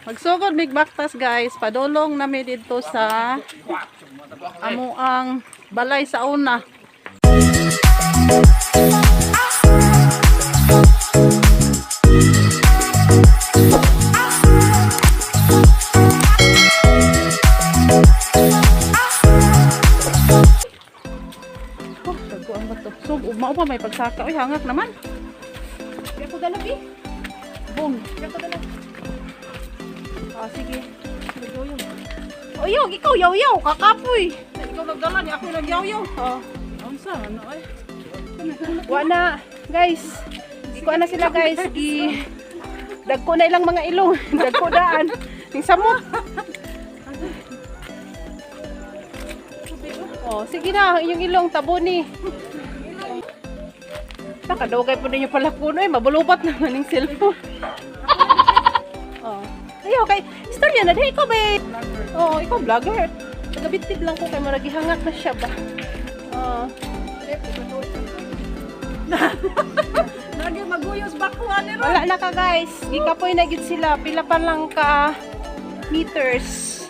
Magsugod mig baktas guys, padulong nami dito sa amuang balay sa una. Sug, ugma pa may pagsaka. Uy, hangak naman. Kaya ko dalabi. Boom. Kaya ko dalabi. Ah, sige. O yun, ikaw yaw-yaw, kakapoy. Ikaw nagdala ni ako nagyaw-yaw. Oh. Unsa ano ay? Wala, guys. Ikuha na sila guys. Dagko na ilang mga ilong. Dagko daan. Yung samot. Oh, sige na, yung ilong tabuni. Nakadugay po ninyo pala kuno eh. Mabulubat naman yung cellphone. Oh. Ayaw kay istorya na di ikaw ba? Oh, ikaw vlogger. Nagabitid lang ko kay maragi hangat na siya ba. Oh. Lagi maguyos bakuan ni Wala na ka guys. Gikapoy na gid sila. Pila pa lang ka meters.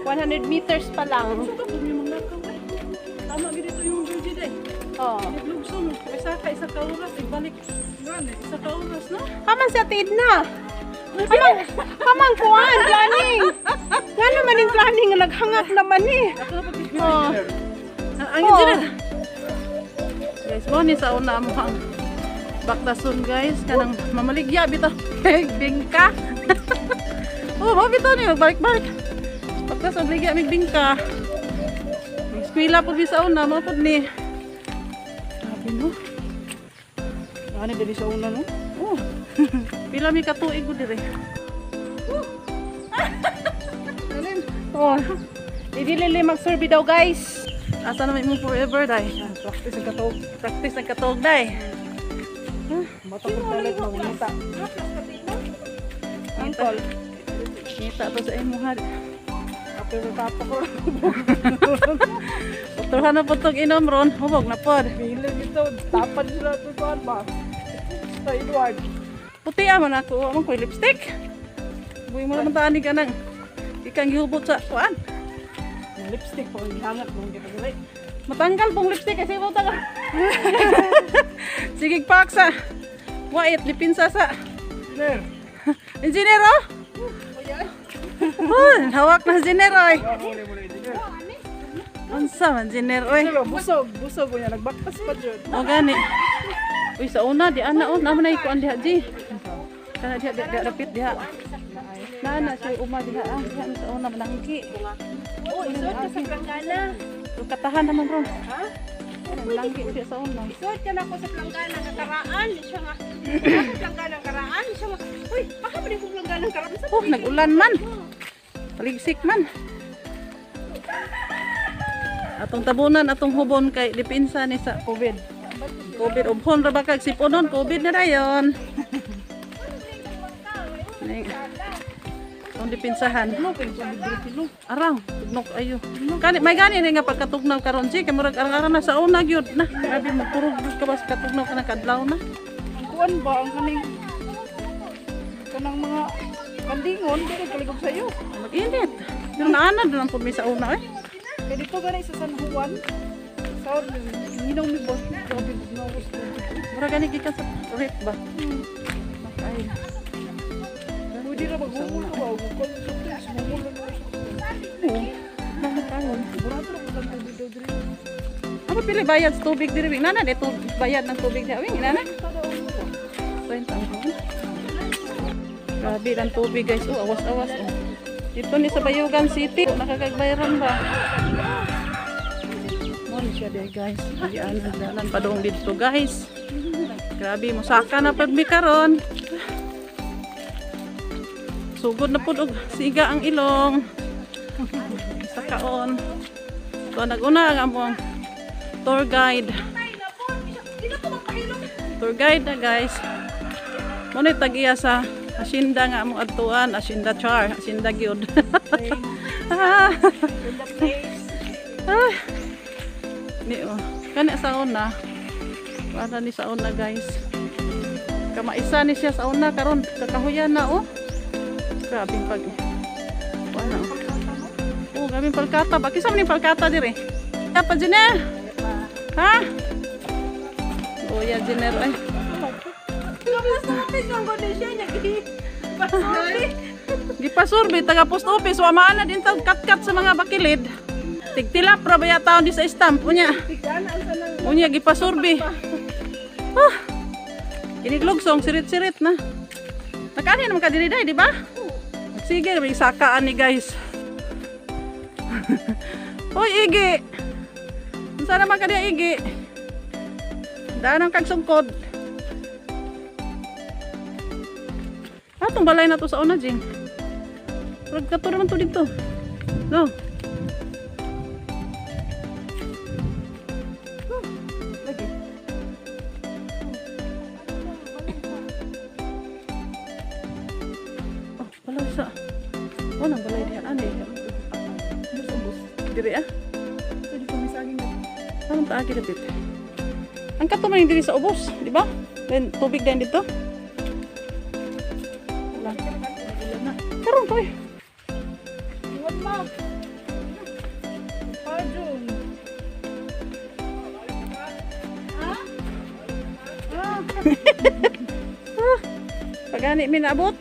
100 meters pa lang. Tama gid ito yung video day. Oh. Naglugso mo. Isa ka isa ka oras ibalik. Gani, isa ka oras na. Kaman sa tid na. Kamang kuan planning. Nga naman yung planning nga naghangak naman eh. Oh. Ang engineer. Guys, mo ni sa una mo ang baktason guys kanang mamaligya bitaw. Bingka. Oh, mo bitaw ni balik-balik. Baktason ligya mig bingka. Eskwela po sa una mo pud ni. Sabi no. Ano dili sa una no? Oh. Pila mi katuig ko dire. Oh. Dili mag-survey daw guys. Asa na mo forever dai. Practice ang katog. Practice ang katog dai. Bato ko talit mo ngita. Angkol. Kita to sa imuha. Pero tapo ko. Turhan na putog inom ron. Hubog na pod. Pili dito. Tapan sila to kuan ba. Sa Edward. Puti man ako. Among ko lipstick. Buhi mo naman tani ka nang. Ikang gihubot sa kuan. Lipstick po hangat mo kita gali. Matanggal pong lipstick kasi mo taga. Sige paksa. Wait, lipinsa sa. Ner. Engineer oh. Oh, hawak na engineer oy. Unsa man engineer oy. Busog ko niya nagbaktas pa jud. O gani. Uy sa una di ana on naman ay kuan diha ji. Kana diha dapit diha. Na si uma diha diha sa una manangki. Oh, isod ka sa planggana. Katahan naman ron. Ha? Langki diha sa una. Isod ka na ko sa planggana nga karaan. Siya nga. Ako planggana karaan. Siya nga. Uy, baka ba din ko planggana karaan sa Oh, nag-ulan man. Paligsik man. Atong tabunan, atong hubon kay dipinsa ni sa COVID. COVID, ubhon ra ba kag siponon? COVID na dayon. Atong dipinsahan. Arang, tugnok ayo. Kani may gani nga pagkatugnaw karon si kay murag arang-arang na sa una gyud na. Grabe magturog ka ba sa katugnaw kana kadlaw na. kuan ba ang kaning kanang mga kandingon dili kaligog sayo. Mag-init. Pero naana doon ang pumi sa una eh. Kay dito gani sa San Juan. Sa minaw mi boss. Grabe bugnawas ko. Murag gani gikan sa rip ba. Ay. Pwede ra maghumol ko ba? Kung sometimes humol na ako. Oo. Bakit tayo? Burato ra ko lang dito diri. Ano pili bayad sa tubig diri? Nana dito bayad ng tubig diri. Nana. 20 ang kuno. Grabe ang tubig guys. Oh, awas-awas oh. Dito ni sa Bayugan City, nakakagbayaran ba? Mo ni siya dai guys. Diyan pa dong dito guys. Grabe mo saka na pud mi karon. Sugod na pud og siga ang ilong. Sa kaon. So naguna ang among tour guide. Tour guide na guys. Muna tag-iya sa asinda nga among adtuan, asinda char, asinda gyud. Ni oh. Kani sa una. Para ni sa una guys. Kamaisa ni siya sa una karon kakahuyan na oh. Grabing pag... Wala. Oh, grabing palkata. Bakit sa maning palkata dire? Kaya pa, Jenner? Ha? Oh, yeah, Jenner. Ay. Gipasurvey, taga post office. Wamaan na din tawag kat-kat sa mga bakilid. Tigtilap, rabaya taon di sa stamp. Unya, gipasurvey. Ah. Kiniglugsong, sirit-sirit na. Nakani naman ka diniday, di ba? Sige, may sakaan ni guys. Hoy, Igi! Saan naman ka niya, Igi? Daan ang kagsungkod. Atong balay na to sa una, Jing. Ragkato naman to dito. No? Lagi. Balay sa... nang balay diyan. Ano eh? Bus-bus. Diri ah? Pwede ko may saging na. Anong taagi na dito? Ang kato man yung diri sa ubos, di ba? Then tubig din dito. Wala. Karoon to eh. Iwan mo. Pardon. Pagani minabot.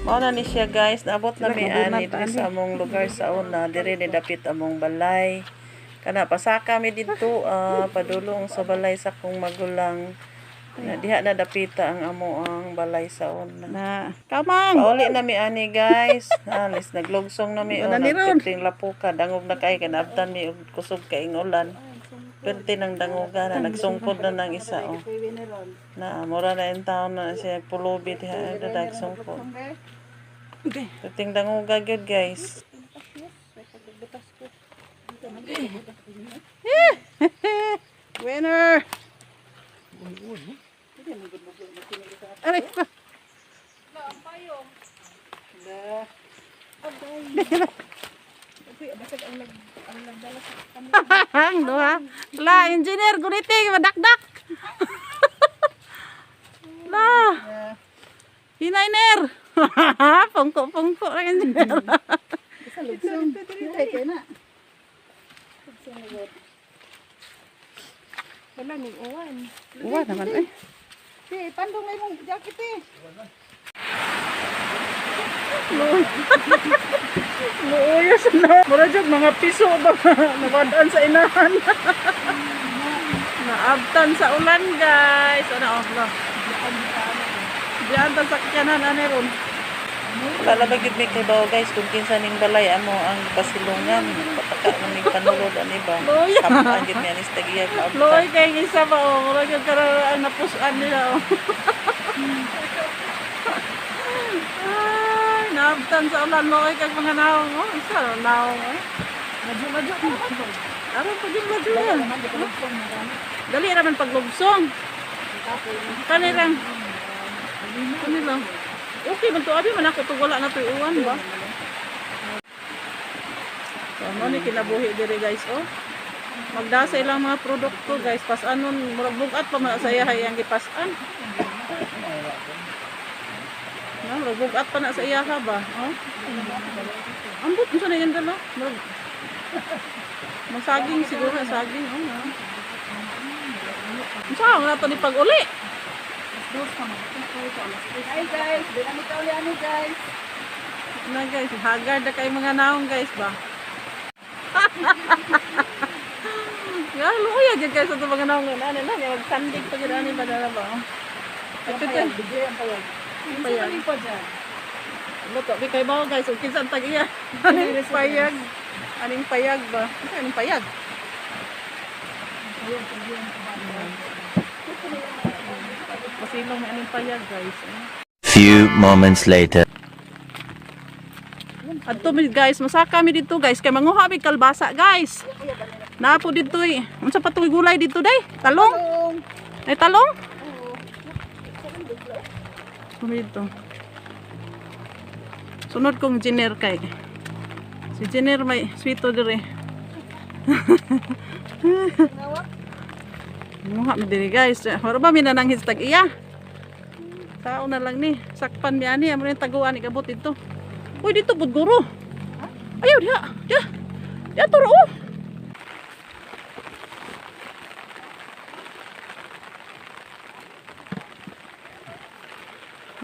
Mao na ni siya guys, naabot na mi ani diri sa among lugar sa una, diri ni dapit among balay. Kana pasaka mi didto padulong sa balay sa kong magulang. Na diha na dapita ang amo ang balay sa una. Na, kamang. Pauli na mi ani guys. Alis naglugsong na mi una. Ting lapuka dangog na kay kanabtan mi og kusog kay ulan. Perti ng danguga na nagsungkod na ng isa oh. Na mura na yung taon na siya pulubi diha na nagsungkod. Okay. Perting danguga gyud guys. Winner. Aray pa. Ang doha. La, engineer guliti madakdak. La. Hinainer. Pungko lang engineer. Isa lugsong. Kaya na. Wala ni uwan. Uwan naman eh. Pandong na yung jacket eh. Luuyos na. Mura dyan mga piso ba? Nawadaan sa inahan. Naabtan sa ulan guys. Ano oh. Diyan ta sa kyanan ane ron. Lalabagid mi kay bawo guys kung kinsa ning balay amo ang pasilungan. Pataka na ning panulod ani ba. Kapan gid mi anis tagiya ka. Loy kay isa ba oh. Mura gyud karaan napusan nila oh. Naabtan sa ulan mo kag mga naong oh. Isa naong oh. Madyo. Aron pa din madyo. Dali ra man paglugsong. Kanirang. Kanila. Okay, man to abi man ako tug wala na toy uwan ba. So mo ni kinabuhi diri guys oh. Magdasa ilang mga produkto guys, pasanon murag bugat pa man sa iyahay ang gipasan. No, bugat pa na sa iyaha ba? Oh. Ambot unsa na yan dala? Masaging siguro saging oh. No. Unsa ang nato ni pag-uli? Hi guys, dinami ka uli ani guys. Na guys, haggard na kay mga naong guys ba. Ya, luya jud guys sa mga naong ana na magsandig pa gid ani ba dala ba. Ito kay bigay ang payag. Payag pa dyan. Luto bi kay bawo guys, ug kinsa tag iya. Aning payag. Aning payag ba? Aning payag. Pasilong na aning payag guys. Few moments later. Adto mi guys, masaka mi dito guys kay manguha mi kalbasa guys. Napo dito eh. Unsa pa toy gulay dito day? Talong? Ay talong? Kami dito. Sunod kong Jenner kay. Si Jenner may sweeto dire. Manguha mi diri guys. Wala ba mi nananghis tag iya? Tao na lang ni. Sakpan niya ni. Amo rin taguan. Ikabot dito. Uy, dito bud guro. Ayaw, diha. Diha. Diha, turo.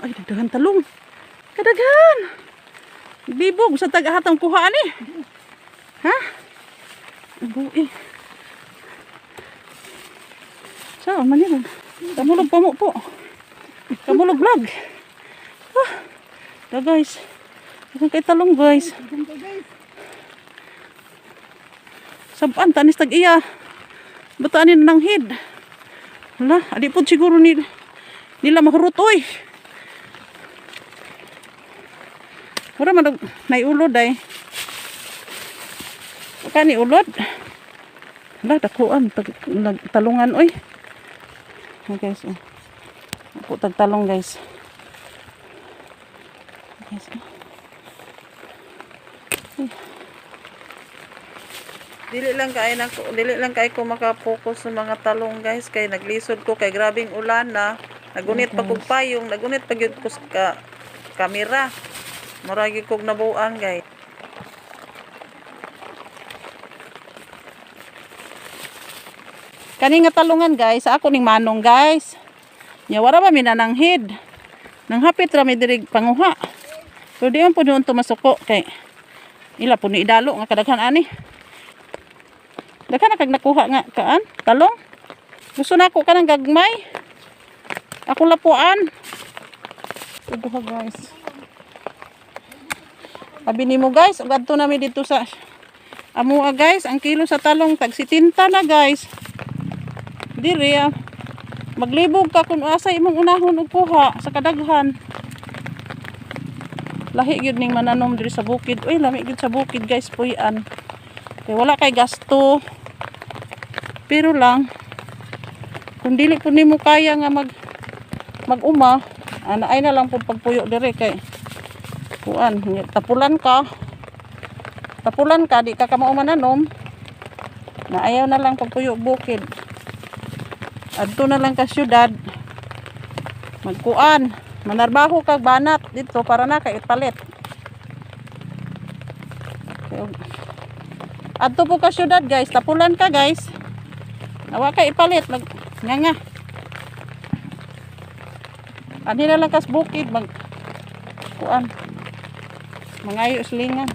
Ay, dagdagan talong. Kadaghan. Bibog sa tagahatang kuha ni. Ha? Buhi. So, manila. Kamulog pa mo po. Kamulog vlog. Ah, da guys. Dagan kay talong guys. Sabaan tanis tag iya. Butaanin ng head. Wala, adi po siguro nila mahurutoy. Wala man naiulod ay. Baka ni ulod. Wala, dakuan. Talungan, oy. Okay, guys. Ako tagtalong, guys. Guys. Dili lang kay ko makapokus sa mga talong, guys, kay naglisod ko kay grabing ulan na. Nagunit pa kog payong, nagunit pa gyud ko sa kamera. Murag kog nabuang, guys. Kani nga talungan, guys, ako ning manong, guys. Nya wala ba minanang head. Nang hapit ra mi diri panguha. Pero di man po doon masuko kay ila po ni idalo nga kadaghan ani. Daghan na kag nakuha nga kaan talong. Gusto na ako kanang gagmay. Ako lapuan. Duha, guys. Abi nimo, guys, ug adto na mi dito sa amoa, guys. Ang kilo sa talong tag 70 na, guys. Diri maglibog ka kung asa imong unahon og kuha sa kadaghan. Lahi gyud ning mananom diri sa bukid. Uy, lami gyud sa bukid, guys, puy-an. Kay wala kay gasto. Pero lang kung dili pud nimo kaya nga mag-uma, ay na lang pud pagpuyo diri kay kuan, tapulan ka di ka mao mananom. Na ayaw na lang pagpuyo bukid. Adto na lang ka syudad. Magkuan, manarbaho kag banat dito para na kay ipalit. Adto po ka syudad, guys, tapulan ka, guys. Nawa kay ipalit nga. Ani na lang kas bukid kuan. Mangayo silingan.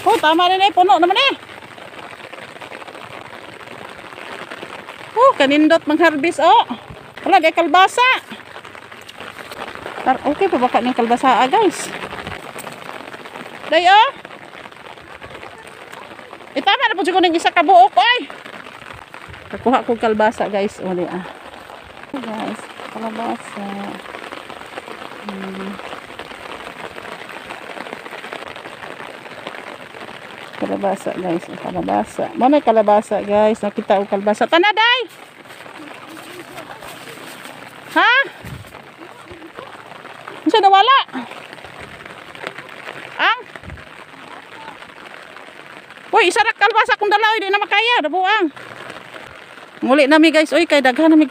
Oh, tama rin eh. Puno naman eh. Oh, kanindot mangharbis, oh. Wala, kay kalbasa. Okay pa baka ng kalbasa, guys. Day, oh. Tama na po siguro ng isa kabuok, oy. Nakuha ko kalbasa, guys. O, guys, kalabasa. Kalabasa, guys. Kalabasa. Mamay kalabasa, guys. Nakita ko kalabasa. Tanaday! Ha? Ano siya nawala? Ang? Uy, isarak kalbasa kung dalaw. Hindi na makaya. Nabuang. Nguli nami, guys. Uy, kay daghan nami.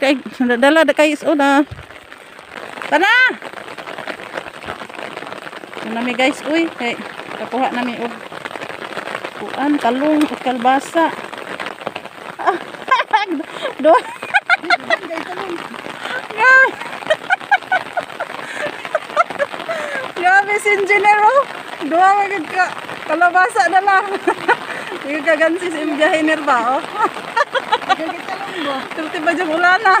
Dala da kay iso na. Tana! Ano nami, guys. Uy, kay kakuha nami. Kuan, talong, kalbasa. Doon. Grabe si engineer, oh. Doon magiging kalabasa na lang. Hindi kagansi si engineer ba, oh. Gagit talong ba? Turti ba dyan ulan na.